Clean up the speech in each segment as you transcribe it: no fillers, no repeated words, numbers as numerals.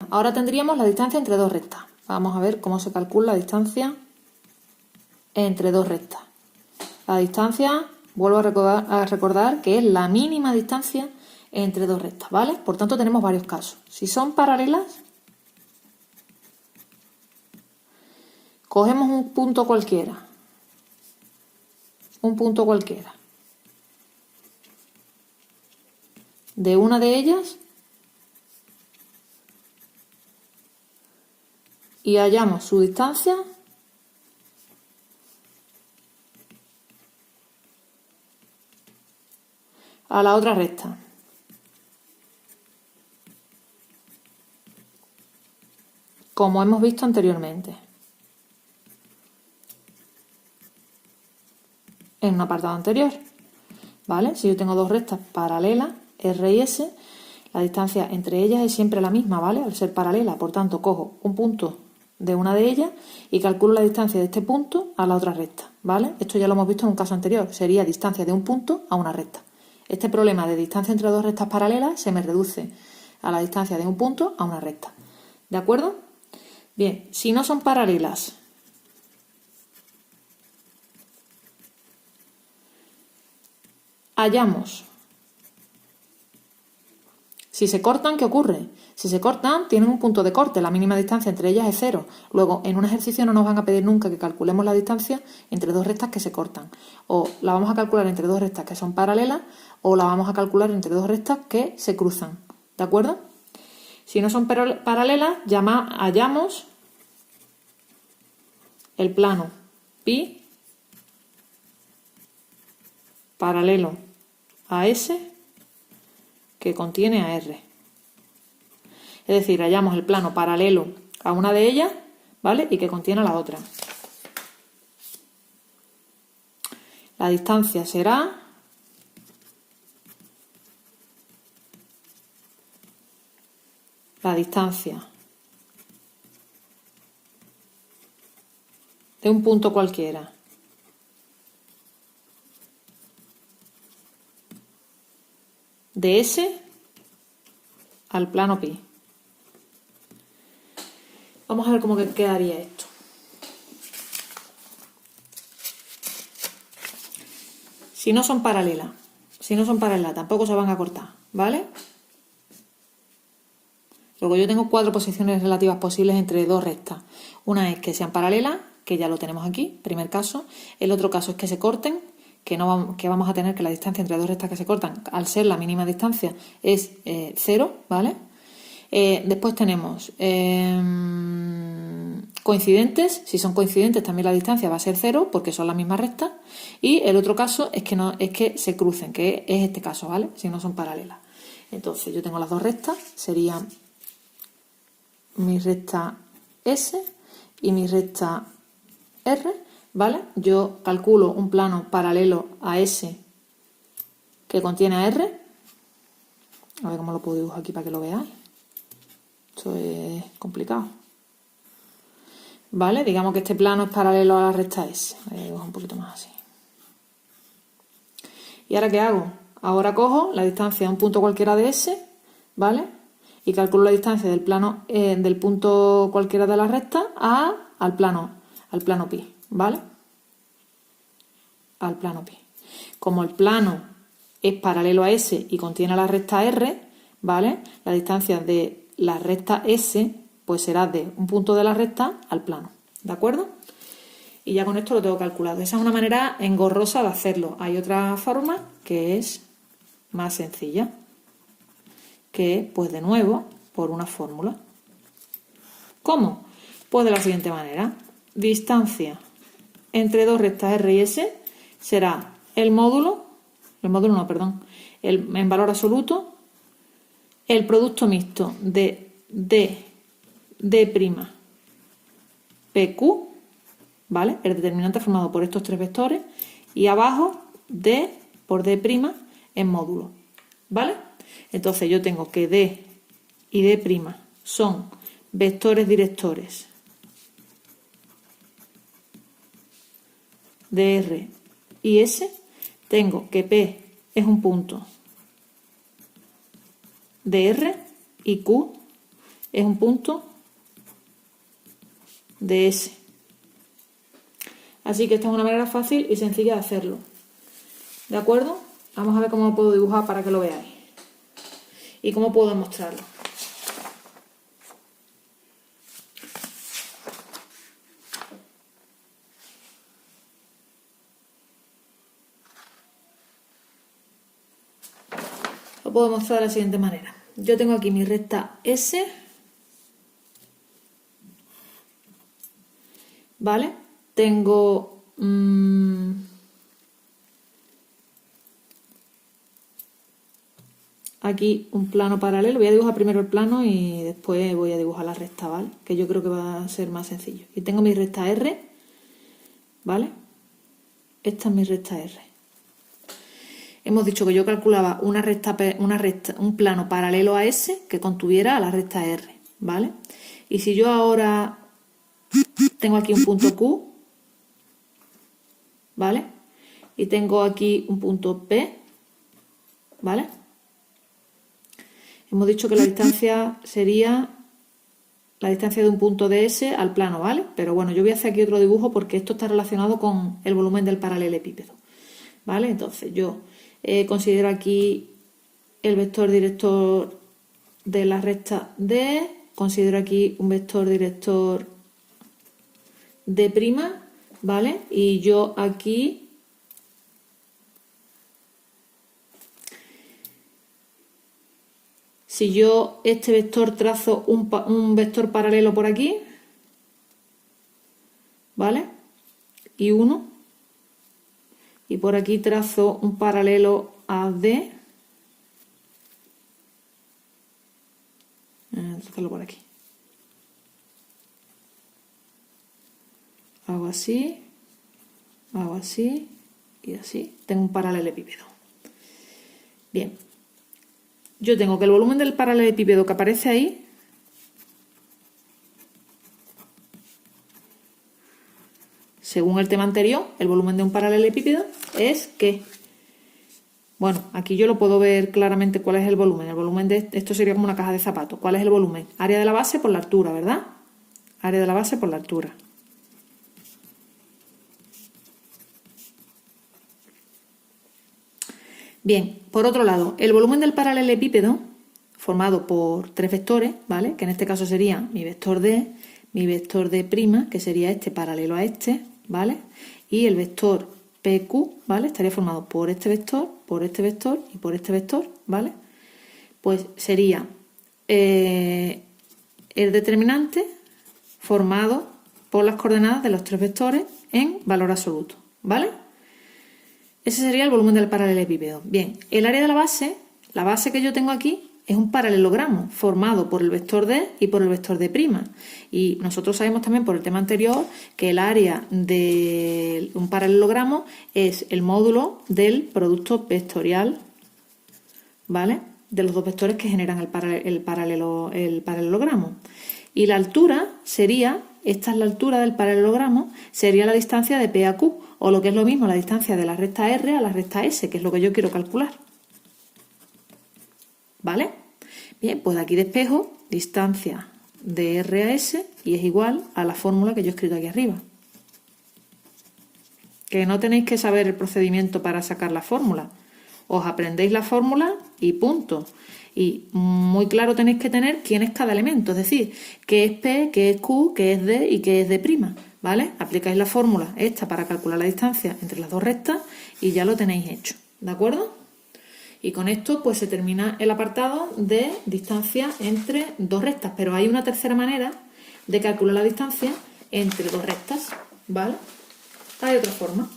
Ahora tendríamos la distancia entre dos rectas. Vamos a ver cómo se calcula la distancia entre dos rectas. La distancia, vuelvo a recordar que es la mínima distancia entre dos rectas, ¿vale? Por tanto, tenemos varios casos. Si son paralelas, cogemos un punto cualquiera. Un punto cualquiera. De una de ellas y hallamos su distancia a la otra recta. Como hemos visto anteriormente en un apartado anterior, ¿vale? Si yo tengo dos rectas paralelas, R y S, la distancia entre ellas es siempre la misma, ¿vale? Al ser paralela, por tanto, cojo un punto de una de ellas y calculo la distancia de este punto a la otra recta, ¿vale? Esto ya lo hemos visto en un caso anterior, sería distancia de un punto a una recta. Este problema de distancia entre dos rectas paralelas se me reduce a la distancia de un punto a una recta, ¿de acuerdo? Bien, si no son paralelas, hallamos. Si se cortan, ¿qué ocurre? Si se cortan, tienen un punto de corte, la mínima distancia entre ellas es 0. Luego, en un ejercicio no nos van a pedir nunca que calculemos la distancia entre dos rectas que se cortan. O la vamos a calcular entre dos rectas que son paralelas, o la vamos a calcular entre dos rectas que se cruzan. ¿De acuerdo? Si no son paralelas, hallamos el plano pi paralelo a S que contiene a R. Es decir, hallamos el plano paralelo a una de ellas, ¿vale? Y que contiene a la otra. La distancia será la distancia de un punto cualquiera de S al plano pi. Vamos a ver cómo quedaría esto. Si no son paralelas, tampoco se van a cortar, ¿vale? Luego yo tengo 4 posiciones relativas posibles entre dos rectas. Una es que sean paralelas, que ya lo tenemos aquí, primer caso. El otro caso es que se corten, que vamos a tener que la distancia entre dos rectas que se cortan, al ser la mínima distancia, es 0, ¿vale? Después tenemos coincidentes. Si son coincidentes también la distancia va a ser 0 porque son las mismas rectas. Y el otro caso es que se crucen, que es este caso, ¿vale? Si no son paralelas. Entonces yo tengo las dos rectas, serían mi recta S y mi recta R, ¿vale? Yo calculo un plano paralelo a S que contiene a R. A ver cómo lo puedo dibujar aquí para que lo veáis. Esto es complicado. ¿Vale? Digamos que este plano es paralelo a la recta S. Voy a dibujar un poquito más así. ¿Y ahora qué hago? Ahora cojo la distancia de un punto cualquiera de S, ¿vale? Y calculo la distancia del plano del punto cualquiera de la recta al plano pi, ¿vale? Al plano pi. Como el plano es paralelo a S y contiene la recta R, ¿vale? La distancia de la recta S pues será de un punto de la recta al plano, ¿de acuerdo? Y ya con esto lo tengo calculado. Esa es una manera engorrosa de hacerlo. Hay otra forma que es más sencilla, que pues de nuevo por una fórmula. ¿Cómo? Pues de la siguiente manera. Distancia entre dos rectas R y S será en valor absoluto, el producto mixto de D', PQ, ¿vale? El determinante formado por estos tres vectores y abajo D por D' en módulo, ¿vale? Entonces yo tengo que D y D' son vectores directores de R y S. Tengo que P es un punto de R y Q es un punto de S. Así que esta es una manera fácil y sencilla de hacerlo. ¿De acuerdo? Vamos a ver cómo lo puedo dibujar para que lo veáis. Y cómo puedo demostrarlo. Lo puedo mostrar de la siguiente manera. Yo tengo aquí mi recta S, ¿vale? Tengo aquí un plano paralelo. Voy a dibujar primero el plano y después voy a dibujar la recta, ¿vale? Que yo creo que va a ser más sencillo. Y tengo mi recta R, ¿vale? Esta es mi recta R. Hemos dicho que yo calculaba un plano paralelo a S que contuviera a la recta R, ¿vale? Y si yo ahora tengo aquí un punto Q, ¿vale? Y tengo aquí un punto P, ¿vale? Hemos dicho que la distancia sería la distancia de un punto de S al plano, ¿vale? Pero bueno, yo voy a hacer aquí otro dibujo porque esto está relacionado con el volumen del paralelepípedo, ¿vale? Entonces yo considero aquí el vector director de la recta D, considero aquí un vector director D', ¿vale? Y yo aquí si yo este vector trazo un vector paralelo por aquí, ¿vale? Y 1. Y por aquí trazo un paralelo a D. Trazarlo por aquí. Hago así y así. Tengo un paralelepípedo. Bien. Yo tengo que el volumen del paralelepípedo que aparece ahí según el tema anterior, el volumen de un paralelepípedo es que, bueno, aquí yo lo puedo ver claramente cuál es el volumen. El volumen de esto sería como una caja de zapatos. ¿Cuál es el volumen? Área de la base por la altura, ¿verdad? Área de la base por la altura. Bien, por otro lado, el volumen del paralelepípedo, formado por tres vectores, ¿vale? Que en este caso sería mi vector D, mi vector D', que sería este paralelo a este, ¿vale? Y el vector PQ, ¿vale? Estaría formado por este vector y por este vector, ¿vale? Pues sería el determinante formado por las coordenadas de los tres vectores en valor absoluto, ¿vale? Ese sería el volumen del paralelepípedo. Bien, el área de la base que yo tengo aquí, es un paralelogramo formado por el vector D y por el vector D'. Y nosotros sabemos también por el tema anterior que el área de un paralelogramo es el módulo del producto vectorial, ¿vale? De los dos vectores que generan el paralelogramo. Y la altura sería, esta es la altura del paralelogramo, sería la distancia de P a Q, o lo que es lo mismo, la distancia de la recta R a la recta S, que es lo que yo quiero calcular. ¿Vale? Bien, pues aquí despejo distancia de R a S y es igual a la fórmula que yo he escrito aquí arriba. Que no tenéis que saber el procedimiento para sacar la fórmula. Os aprendéis la fórmula y punto. Y muy claro tenéis que tener quién es cada elemento, es decir, qué es P, qué es Q, qué es D y qué es D', ¿vale? Aplicáis la fórmula esta para calcular la distancia entre las dos rectas y ya lo tenéis hecho, ¿de acuerdo? Y con esto pues se termina el apartado de distancia entre dos rectas, pero hay una tercera manera de calcular la distancia entre dos rectas, ¿vale? Hay otra forma,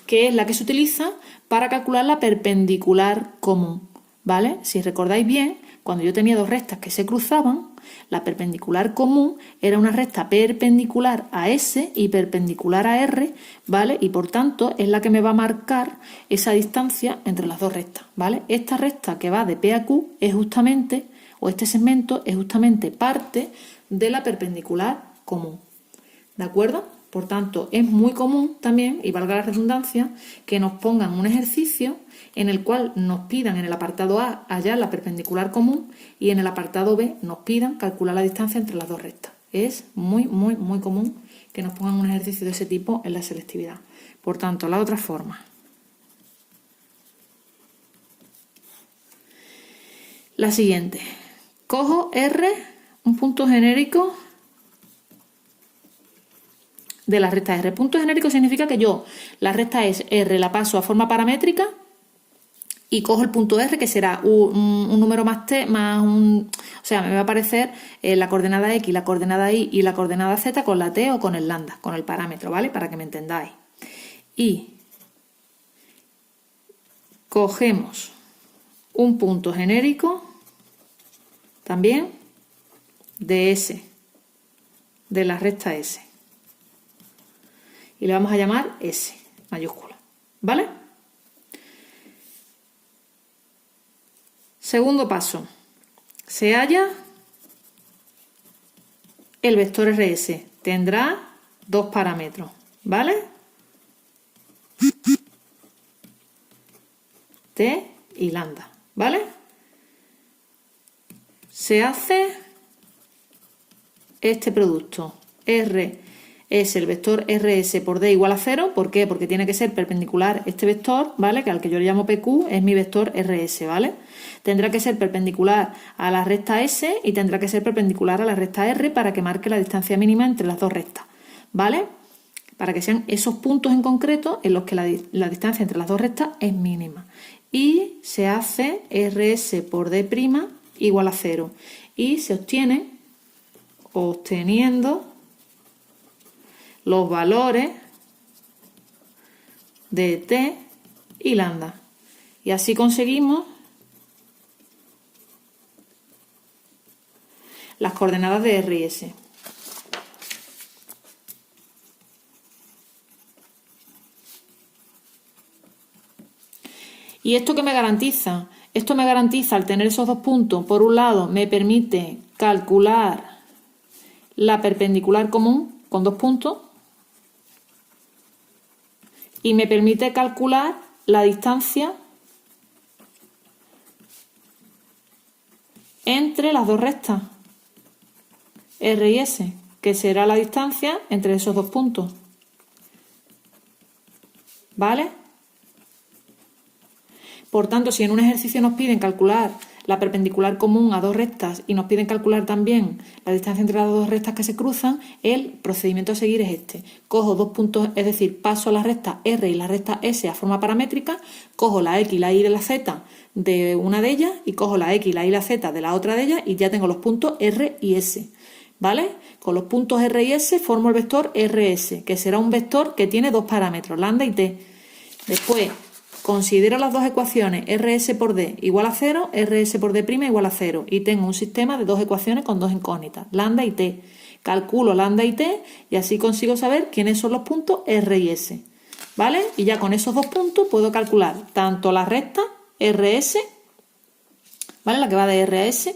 que es la que se utiliza para calcular la perpendicular común, ¿vale? Si recordáis bien, cuando yo tenía dos rectas que se cruzaban, la perpendicular común era una recta perpendicular a S y perpendicular a R, ¿vale? Y por tanto es la que me va a marcar esa distancia entre las dos rectas, ¿vale? Esta recta que va de P a Q es justamente, o este segmento es justamente parte de la perpendicular común, ¿de acuerdo? Por tanto, es muy común también, y valga la redundancia, que nos pongan un ejercicio en el cual nos pidan en el apartado A hallar la perpendicular común y en el apartado B nos pidan calcular la distancia entre las dos rectas. Es muy común que nos pongan un ejercicio de ese tipo en la selectividad. Por tanto, la otra forma. La siguiente. Cojo R, un punto genérico de la recta R. Punto genérico significa que yo la recta es R la paso a forma paramétrica y cojo el punto R, que será un número más t más un... O sea, me va a aparecer la coordenada X, la coordenada Y y la coordenada Z con la t o con el lambda, con el parámetro, ¿vale? Para que me entendáis. Y cogemos un punto genérico también de S, de la recta S. Y le vamos a llamar S, mayúscula, ¿vale? Segundo paso. Se halla el vector RS. Tendrá dos parámetros, ¿vale? T y lambda, ¿vale? Se hace este producto. R es el vector RS por D igual a 0. ¿Por qué? Porque tiene que ser perpendicular este vector, ¿vale? Que al que yo le llamo PQ es mi vector RS, ¿vale? Tendrá que ser perpendicular a la recta S y tendrá que ser perpendicular a la recta R para que marque la distancia mínima entre las dos rectas, ¿vale? Para que sean esos puntos en concreto en los que la distancia entre las dos rectas es mínima. Y se hace RS por D' igual a 0. Y se obtiene obteniendo los valores de t y lambda. Y así conseguimos las coordenadas de R y S. ¿Y esto qué me garantiza? Esto me garantiza, al tener esos dos puntos, por un lado me permite calcular la perpendicular común con dos puntos y me permite calcular la distancia entre las dos rectas, R y S, que será la distancia entre esos dos puntos, ¿vale? Por tanto, si en un ejercicio nos piden calcular la perpendicular común a dos rectas y nos piden calcular también la distancia entre las dos rectas que se cruzan, el procedimiento a seguir es este. Cojo dos puntos, es decir, paso la recta R y la recta S a forma paramétrica, cojo la X, la Y y la Z de una de ellas y cojo la X, la Y y la Z de la otra de ellas y ya tengo los puntos R y S, ¿vale? Con los puntos R y S formo el vector RS, que será un vector que tiene dos parámetros, lambda y t. Después considero las dos ecuaciones RS por D igual a 0, RS por D' igual a 0 y tengo un sistema de dos ecuaciones con dos incógnitas, lambda y t. Calculo lambda y t y así consigo saber quiénes son los puntos R y S, ¿vale? Y ya con esos dos puntos puedo calcular tanto la recta RS, ¿vale? La que va de R a S,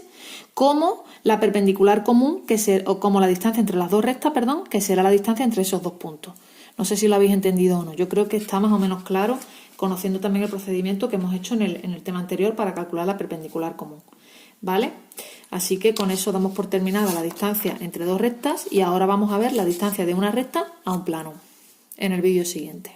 como la perpendicular común, o como la distancia entre las dos rectas, perdón, que será la distancia entre esos dos puntos. No sé si lo habéis entendido o no. Yo creo que está más o menos claro, conociendo también el procedimiento que hemos hecho en el tema anterior para calcular la perpendicular común, ¿vale? Así que con eso damos por terminada la distancia entre dos rectas y ahora vamos a ver la distancia de una recta a un plano en el vídeo siguiente.